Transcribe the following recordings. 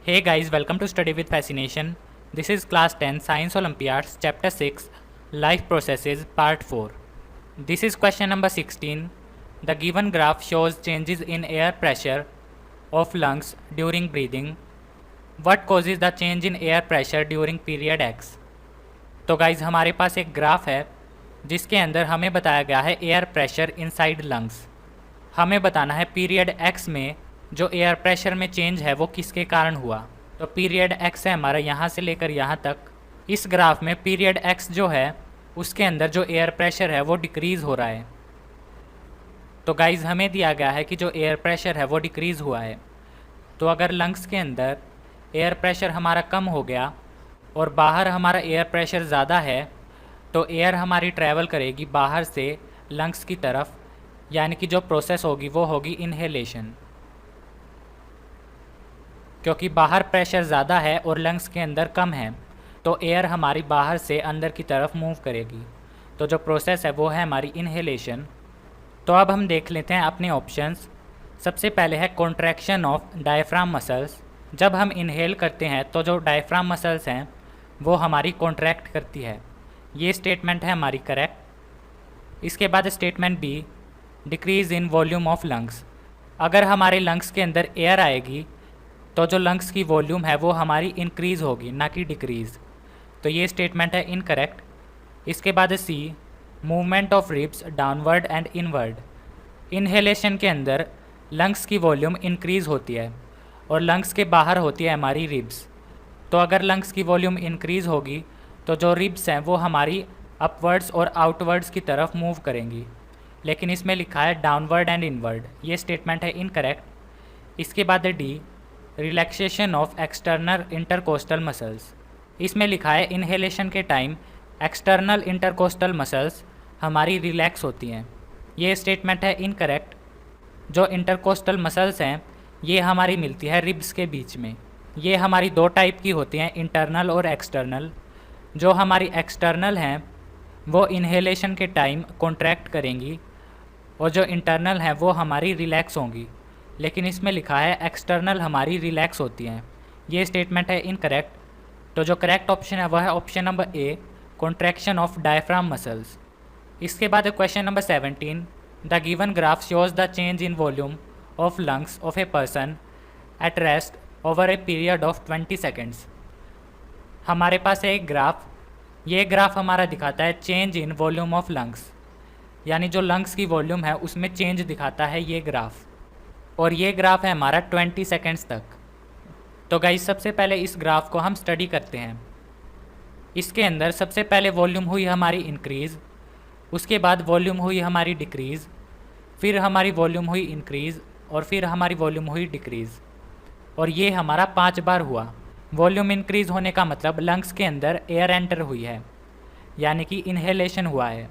Hey guys, welcome to Study with Fascination. This is Class 10 Science Olympiads Chapter 6 Life Processes Part 4. This is question number 16. The given graph shows changes in air pressure of lungs during breathing. What causes the change in air pressure during period X? तो guys हमारे पास एक graph है जिसके अंदर हमें बताया गया है एयर प्रेशर इनसाइड लंग्स। हमें बताना है पीरियड एक्स में जो एयर प्रेशर में चेंज है वो किसके कारण हुआ। तो पीरियड एक्स है हमारा यहाँ से लेकर यहाँ तक। इस ग्राफ में पीरियड एक्स जो है उसके अंदर जो एयर प्रेशर है वो डिक्रीज़ हो रहा है। तो गाइज हमें दिया गया है कि जो एयर प्रेशर है वो डिक्रीज़ हुआ है। तो अगर लंग्स के अंदर एयर प्रेशर हमारा कम हो गया और बाहर हमारा एयर प्रेशर ज़्यादा है तो एयर हमारी ट्रैवल करेगी बाहर से लंग्स की तरफ, यानी कि जो प्रोसेस होगी वो होगी इनहेलेशन। क्योंकि बाहर प्रेशर ज़्यादा है और लंग्स के अंदर कम है तो एयर हमारी बाहर से अंदर की तरफ मूव करेगी। तो जो प्रोसेस है वो है हमारी इनहेलेशन। तो अब हम देख लेते हैं अपने ऑप्शंस। सबसे पहले है कॉन्ट्रैक्शन ऑफ डायफ्राम मसल्स। जब हम इनहेल करते हैं तो जो डायफ्राम मसल्स हैं वो हमारी कॉन्ट्रैक्ट करती है। ये स्टेटमेंट है हमारी करेक्ट। इसके बाद statement B, decrease in volume of lungs. अगर हमारे लंग्स के अंदर एयर आएगी तो जो लंग्स की वॉल्यूम है वो हमारी इंक्रीज़ होगी ना कि डिक्रीज़। तो ये स्टेटमेंट है इनकरेक्ट। इसके बाद C, movement of ribs downward and inward. Inhalation के अंदर लंग्स की वॉल्यूम इंक्रीज़ होती है और लंग्स के बाहर होती है हमारी रिब्स। तो अगर लंग्स की वॉल्यूम इंक्रीज़ होगी तो जो रिब्स हैं वो हमारी अपवर्ड्स और आउटवर्ड्स की तरफ मूव करेंगी, लेकिन इसमें लिखा है डाउनवर्ड एंड इनवर्ड। ये स्टेटमेंट है इनकरेक्ट। इसके बाद है D, relaxation of external intercostal muscles. इसमें लिखा है इनहेलेशन के टाइम एक्सटर्नल इंटरकोस्टल मसल्स हमारी रिलैक्स होती हैं। ये स्टेटमेंट है इनकरेक्ट। जो इंटरकोस्टल मसल्स हैं ये हमारी मिलती है रिब्स के बीच में। ये हमारी दो टाइप की होती हैं, इंटरनल और एक्सटर्नल। जो हमारी एक्सटर्नल हैं वो इनहेलेशन के टाइम कॉन्ट्रैक्ट करेंगी और जो इंटरनल हैं वो हमारी रिलैक्स होंगी, लेकिन इसमें लिखा है एक्सटर्नल हमारी रिलैक्स होती हैं। ये स्टेटमेंट है इनकरेक्ट। तो जो करेक्ट ऑप्शन है वह है option number A, contraction of diaphragm muscles. इसके बाद question number 17, the given graph shows the change in volume of lungs of a person at rest over a period of 20 seconds. हमारे पास है एक graph. ये graph हमारा दिखाता है change in volume of lungs, यानी जो लंग्स की वॉल्यूम है उसमें चेंज दिखाता है ये ग्राफ। और ये ग्राफ है हमारा 20 सेकेंड्स तक। तो गाइस सबसे पहले इस ग्राफ को हम स्टडी करते हैं। इसके अंदर सबसे पहले वॉल्यूम हुई हमारी इंक्रीज़, उसके बाद वॉल्यूम हुई हमारी डिक्रीज़, फिर हमारी वॉल्यूम हुई इंक्रीज़ और फिर हमारी वॉल्यूम हुई डिक्रीज़। और ये हमारा 5 बार हुआ। वॉल्यूम इंक्रीज़ होने का मतलब लंग्स के अंदर एयर एंटर हुई है, यानी कि इनहेलेशन हुआ है।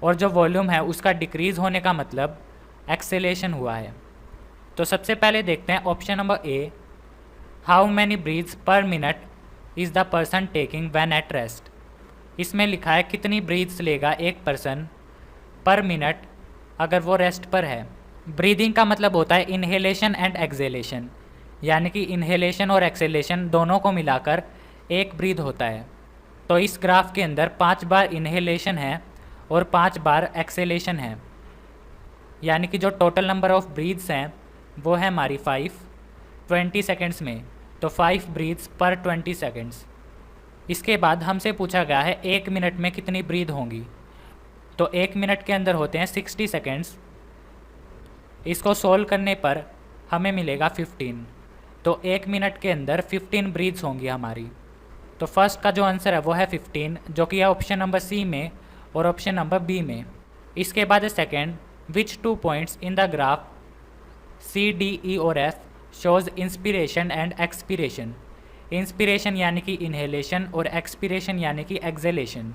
और जो वॉल्यूम है उसका डिक्रीज़ होने का मतलब एक्सेलेशन हुआ है। तो सबसे पहले देखते हैं option number A, how many breaths per minute is the person taking when at rest. इसमें लिखा है कितनी ब्रीथ्स लेगा एक पर्सन पर मिनट अगर वो रेस्ट पर है। ब्रीदिंग का मतलब होता है इनहेलेशन एंड एक्सेलेशन, यानी कि इनहेलेशन और एक्सेलेशन दोनों को मिलाकर एक ब्रीथ होता है। तो इस ग्राफ के अंदर 5 बार इनहेलेशन है और 5 बार एक्सेलेशन है, यानी कि जो टोटल नंबर ऑफ ब्रीथ्स हैं वो है हमारी 5 20 सेकेंड्स में। तो 5 ब्रीथ्स पर 20 सेकेंड्स। इसके बाद हमसे पूछा गया है 1 मिनट में कितनी ब्रीथ होंगी। तो 1 मिनट के अंदर होते हैं 60 सेकेंड्स। इसको सोल्व करने पर हमें मिलेगा 15। तो 1 मिनट के अंदर 15 ब्रीथ्स होंगी हमारी। तो फर्स्ट का जो आंसर है वो है 15, जो कि है ऑप्शन नंबर सी में और ऑप्शन नंबर बी में। इसके बाद second, which 2 points in the graph C, D, E और F shows inspiration and expiration. Inspiration यानी कि इनहेलेशन और एक्सपीरेशन यानी कि एक्सेलेशन।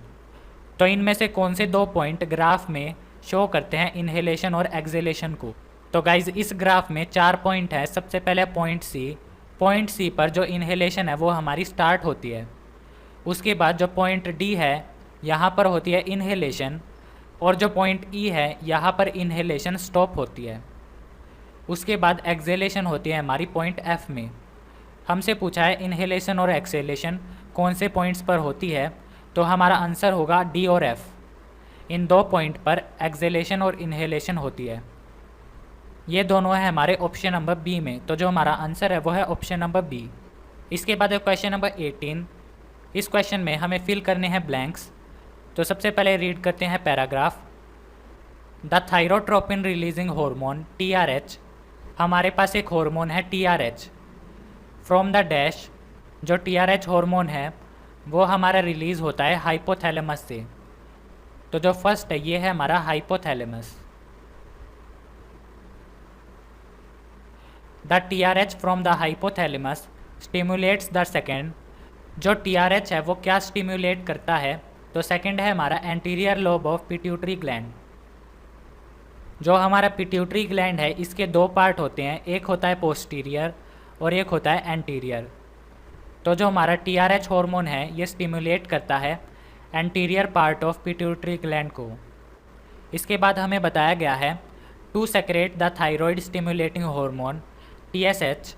तो इनमें से कौन से 2 पॉइंट ग्राफ में शो करते हैं इनहेलेशन और एक्सेलेशन को। तो गाइज इस ग्राफ में 4 पॉइंट है। सबसे पहले पॉइंट सी पर जो इनहेलेशन है वो हमारी स्टार्ट होती है। उसके बाद जो पॉइंट डी है यहाँ पर होती है इनहेलेशन, और जो पॉइंट ई है यहाँ पर इनहेलेशन स्टॉप होती है। उसके बाद एक्सेलेशन होती है हमारी पॉइंट एफ में। हमसे पूछा है इनहेलेशन और एक्सेलेशन कौन से पॉइंट्स पर होती है, तो हमारा आंसर होगा डी और एफ। इन दो पॉइंट पर एक्सेलेशन और इनहेलेशन होती है। ये दोनों है हमारे ऑप्शन नंबर बी में, तो जो हमारा आंसर है वो है ऑप्शन नंबर बी। इसके बाद है क्वेश्चन नंबर 18। इस क्वेश्चन में हमें फिल करने हैं ब्लैंक्स। तो सबसे पहले रीड करते हैं paragraph. The thyrotropin releasing hormone TRH, हमारे पास एक हार्मोन है TRH, फ्रॉम द डैश, जो TRH हार्मोन है वो हमारा रिलीज़ होता है हाइपोथैलेमस से। तो जो फर्स्ट है ये है हमारा hypothalamus. The TRH from the hypothalamus stimulates the second, जो TRH है वो क्या स्टिमुलेट करता है, तो सेकेंड है हमारा anterior lobe of pituitary gland. जो हमारा पिट्यूटरी ग्लैंड है इसके दो पार्ट होते हैं, एक होता है पोस्टीरियर और एक होता है एंटीरियर। तो जो हमारा TRH हार्मोन है ये स्टिमुलेट करता है anterior part of pituitary gland को। इसके बाद हमें बताया गया है to secrete the thyroid stimulating hormone TSH,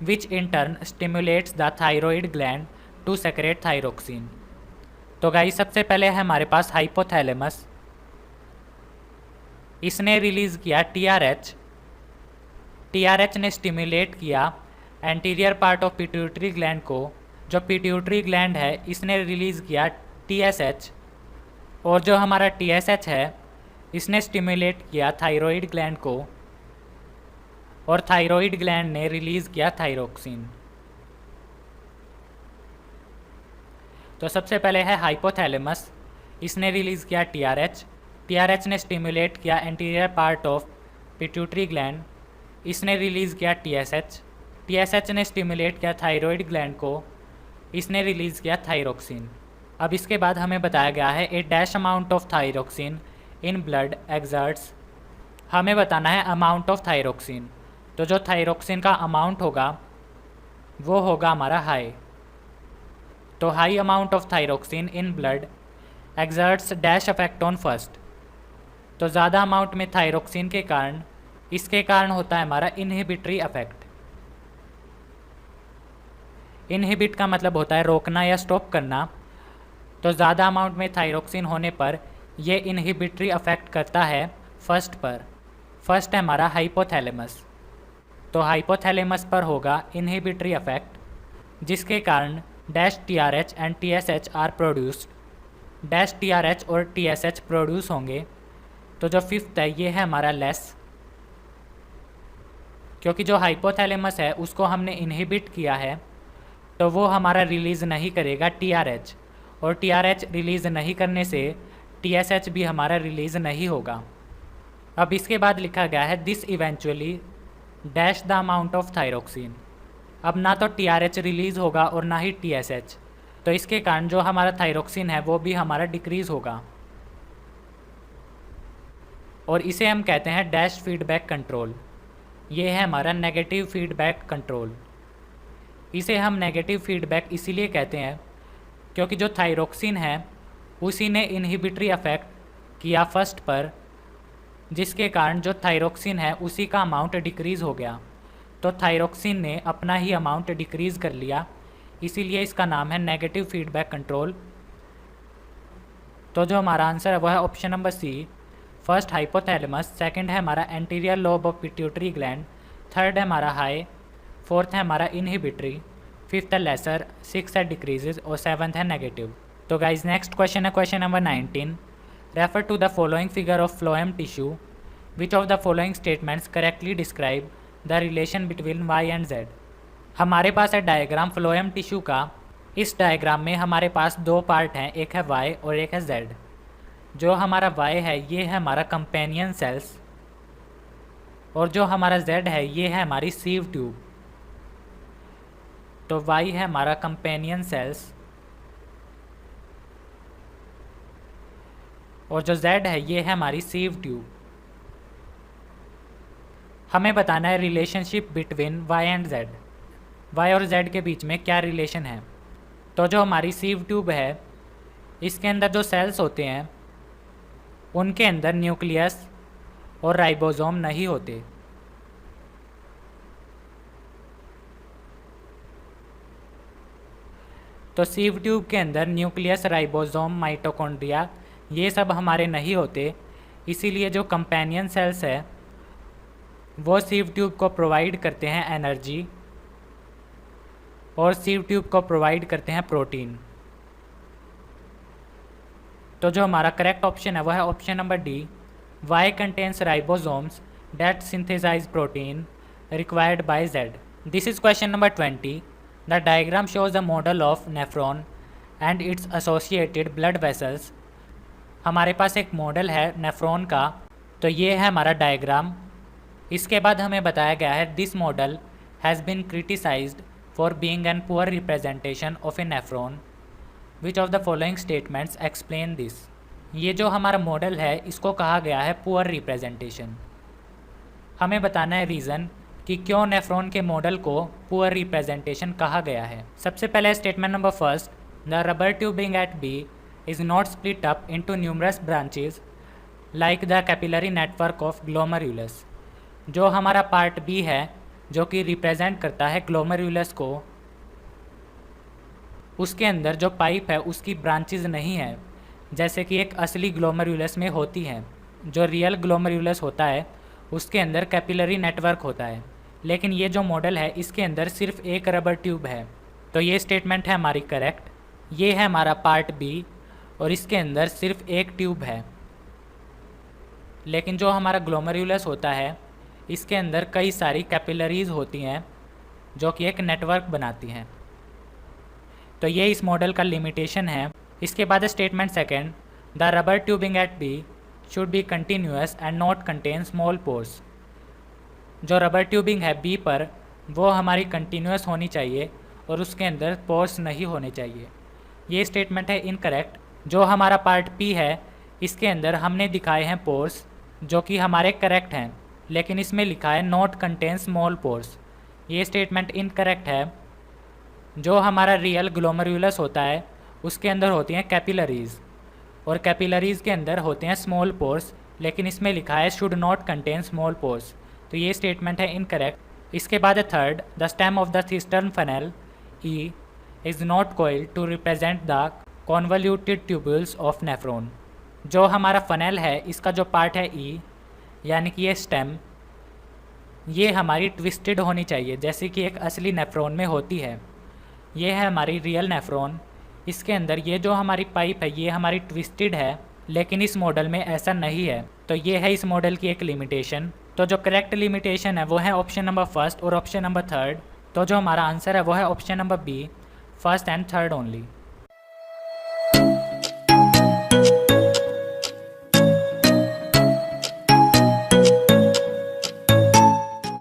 which in turn stimulates the thyroid gland to secrete thyroxine. तो गाइस सबसे पहले है हमारे पास हाइपोथैलेमस, इसने रिलीज़ किया TRH ने स्टिमुलेट किया anterior part of pituitary gland को। जो पिट्यूटरी ग्लैंड है इसने रिलीज़ किया TSH, और जो हमारा TSH है इसने स्टिमुलेट किया थायराइड ग्लैंड को, और थायराइड ग्लैंड ने रिलीज़ किया थायरोक्सिन। तो सबसे पहले है हाइपोथैलेमस, इसने रिलीज़ किया TRH ने स्टिमुलेट किया anterior part of pituitary gland, इसने रिलीज़ किया TSH ने स्टिमुलेट किया थायराइड ग्लैंड को, इसने रिलीज़ किया थायरोक्सिन। अब इसके बाद हमें बताया गया है a dash amount of thyroxine in blood exerts, हमें बताना है अमाउंट ऑफ थायरोक्सिन। तो जो थायरोक्सिन का अमाउंट होगा वो होगा हमारा हाई। तो high amount of thyroxine in blood exerts dash affect on first, तो ज़्यादा अमाउंट में थायरोक्सिन के कारण इसके कारण होता है हमारा इनहिबिटरी अफेक्ट। इनहिबिट का मतलब होता है रोकना या स्टॉप करना, तो ज़्यादा अमाउंट में थायरोक्सिन होने पर ये इनहिबिटरी अफेक्ट करता है फर्स्ट पर। फर्स्ट है हमारा हाइपोथैलेमस, तो हाइपोथैलेमस पर होगा इनहिबिटरी अफेक्ट, जिसके कारण dash TRH and TSH are produced, dash TRH और TSH प्रोड्यूस होंगे। तो जो फिफ्थ है ये है हमारा लेस, क्योंकि जो हाइपोथैलेमस है उसको हमने इनहिबिट किया है तो वो हमारा रिलीज़ नहीं करेगा TRH, और TRH रिलीज़ नहीं करने से TSH भी हमारा रिलीज़ नहीं होगा। अब इसके बाद लिखा गया है this eventually dash the amount of thyroxine. अब ना तो TRH रिलीज़ होगा और ना ही TSH, तो इसके कारण जो हमारा थायरोक्सिन है वो भी हमारा डिक्रीज़ होगा, और इसे हम कहते हैं डैश फीडबैक कंट्रोल। ये है हमारा नेगेटिव फीडबैक कंट्रोल। इसे हम नेगेटिव फीडबैक इसीलिए कहते हैं क्योंकि जो थायरोक्सिन है उसी ने इनहिबिटरी अफेक्ट किया फर्स्ट पर, जिसके कारण जो थायरोक्सिन है उसी का अमाउंट डिक्रीज़ हो गया। तो थायरोक्सिन ने अपना ही अमाउंट डिक्रीज़ कर लिया, इसीलिए इसका नाम है नेगेटिव फीडबैक कंट्रोल। तो जो हमारा आंसर है वो है option number C, first hypothalamus, second है हमारा anterior lobe of pituitary gland, third है हमारा हाई, फोर्थ है हमारा इनहिबिटरी, फिफ्थ है लेसर, सिक्स है डिक्रीजेज और सेवन्थ है नेगेटिव। तो गाइज नेक्स्ट क्वेश्चन है question number 19। Refer to the following figure of phloem tissue, which of the following statements correctly describe the relation between Y and Z। हमारे पास है diagram phloem tissue का। इस diagram में हमारे पास दो part हैं, एक है Y और एक है Z। जो हमारा Y है ये है हमारा कंपेनियन सेल्स, और जो हमारा Z है ये है हमारी सीव ट्यूब। तो Y है हमारा कंपेनियन सेल्स, और जो Z है ये है हमारी सीव ट्यूब। हमें बताना है relationship between Y and Z, Y और Z के बीच में क्या रिलेशन है। तो जो हमारी सीव ट्यूब है इसके अंदर जो सेल्स होते हैं उनके अंदर न्यूक्लियस और राइबोसोम नहीं होते। तो सीव ट्यूब के अंदर न्यूक्लियस, राइबोसोम, माइटोकॉन्ड्रिया ये सब हमारे नहीं होते, इसीलिए जो कंपेनियन सेल्स है वो सीव ट्यूब को प्रोवाइड करते हैं एनर्जी और सीव ट्यूब को प्रोवाइड करते हैं प्रोटीन। तो जो हमारा करेक्ट ऑप्शन है वो है option number D, Y contains ribosomes that synthesize protein required by Z. This is question number 20. The diagram shows a model of nephron and its associated blood vessels. हमारे पास एक model है nephron का, तो ये है हमारा डायग्राम। इसके बाद हमें बताया गया है this model has been criticised for being an poor representation of a nephron, which of the following statements explain this. ये जो हमारा मॉडल है इसको कहा गया है पुअर रिप्रेजेंटेशन। हमें बताना है रीज़न कि क्यों नेफ्रॉन के मॉडल को पुअर रिप्रेजेंटेशन कहा गया है। सबसे पहले statement number first, the rubber tubing at B is not split up into numerous branches like the capillary network of glomerulus. जो हमारा पार्ट बी है जो कि रिप्रेजेंट करता है ग्लोमेरुलस को, उसके अंदर जो पाइप है उसकी ब्रांचेज नहीं है जैसे कि एक असली ग्लोमेरुलस में होती हैं। जो रियल ग्लोमेरुलस होता है उसके अंदर कैपिलरी नेटवर्क होता है, लेकिन ये जो मॉडल है इसके अंदर सिर्फ एक रबर ट्यूब है। तो ये स्टेटमेंट है हमारी करेक्ट। ये है हमारा पार्ट बी और इसके अंदर सिर्फ एक ट्यूब है, लेकिन जो हमारा ग्लोमेरुलस होता है इसके अंदर कई सारी कैपिलरीज होती हैं जो कि एक नेटवर्क बनाती हैं। तो ये इस मॉडल का लिमिटेशन है। इसके बाद statement second, the rubber tubing at B should be continuous and not contain small pores। जो रबर ट्यूबिंग है बी पर वो हमारी कंटिन्यूस होनी चाहिए और उसके अंदर पोर्स नहीं होने चाहिए। ये स्टेटमेंट है इनकरेक्ट। जो हमारा पार्ट पी है इसके अंदर हमने दिखाए हैं पोर्स जो कि हमारे करेक्ट हैं, लेकिन इसमें लिखा है नॉट कंटेन स्मॉल पोर्स। ये स्टेटमेंट इनकरेक्ट है। जो हमारा रियल ग्लोमेरुलस होता है उसके अंदर होती हैं कैपिलरीज और कैपिलरीज़ के अंदर होते हैं स्मॉल पोर्स, लेकिन इसमें लिखा है should not contain small pores. तो ये स्टेटमेंट है इनकरेक्ट। इसके बाद third, the stem of the cistern funnel E is not coil to represent the convoluted tubules of nephron. जो हमारा फनेल है इसका जो पार्ट है ई यानी कि ये स्टेम, ये हमारी ट्विस्टेड होनी चाहिए जैसे कि एक असली नेफ्रॉन में होती है। ये है हमारी रियल नेफ्रॉन। इसके अंदर ये जो हमारी पाइप है ये हमारी ट्विस्टेड है, लेकिन इस मॉडल में ऐसा नहीं है। तो ये है इस मॉडल की एक लिमिटेशन। तो जो करेक्ट लिमिटेशन है वो है ऑप्शन नंबर फर्स्ट और ऑप्शन नंबर थर्ड। तो जो हमारा आंसर है वो है option number B, first and third only.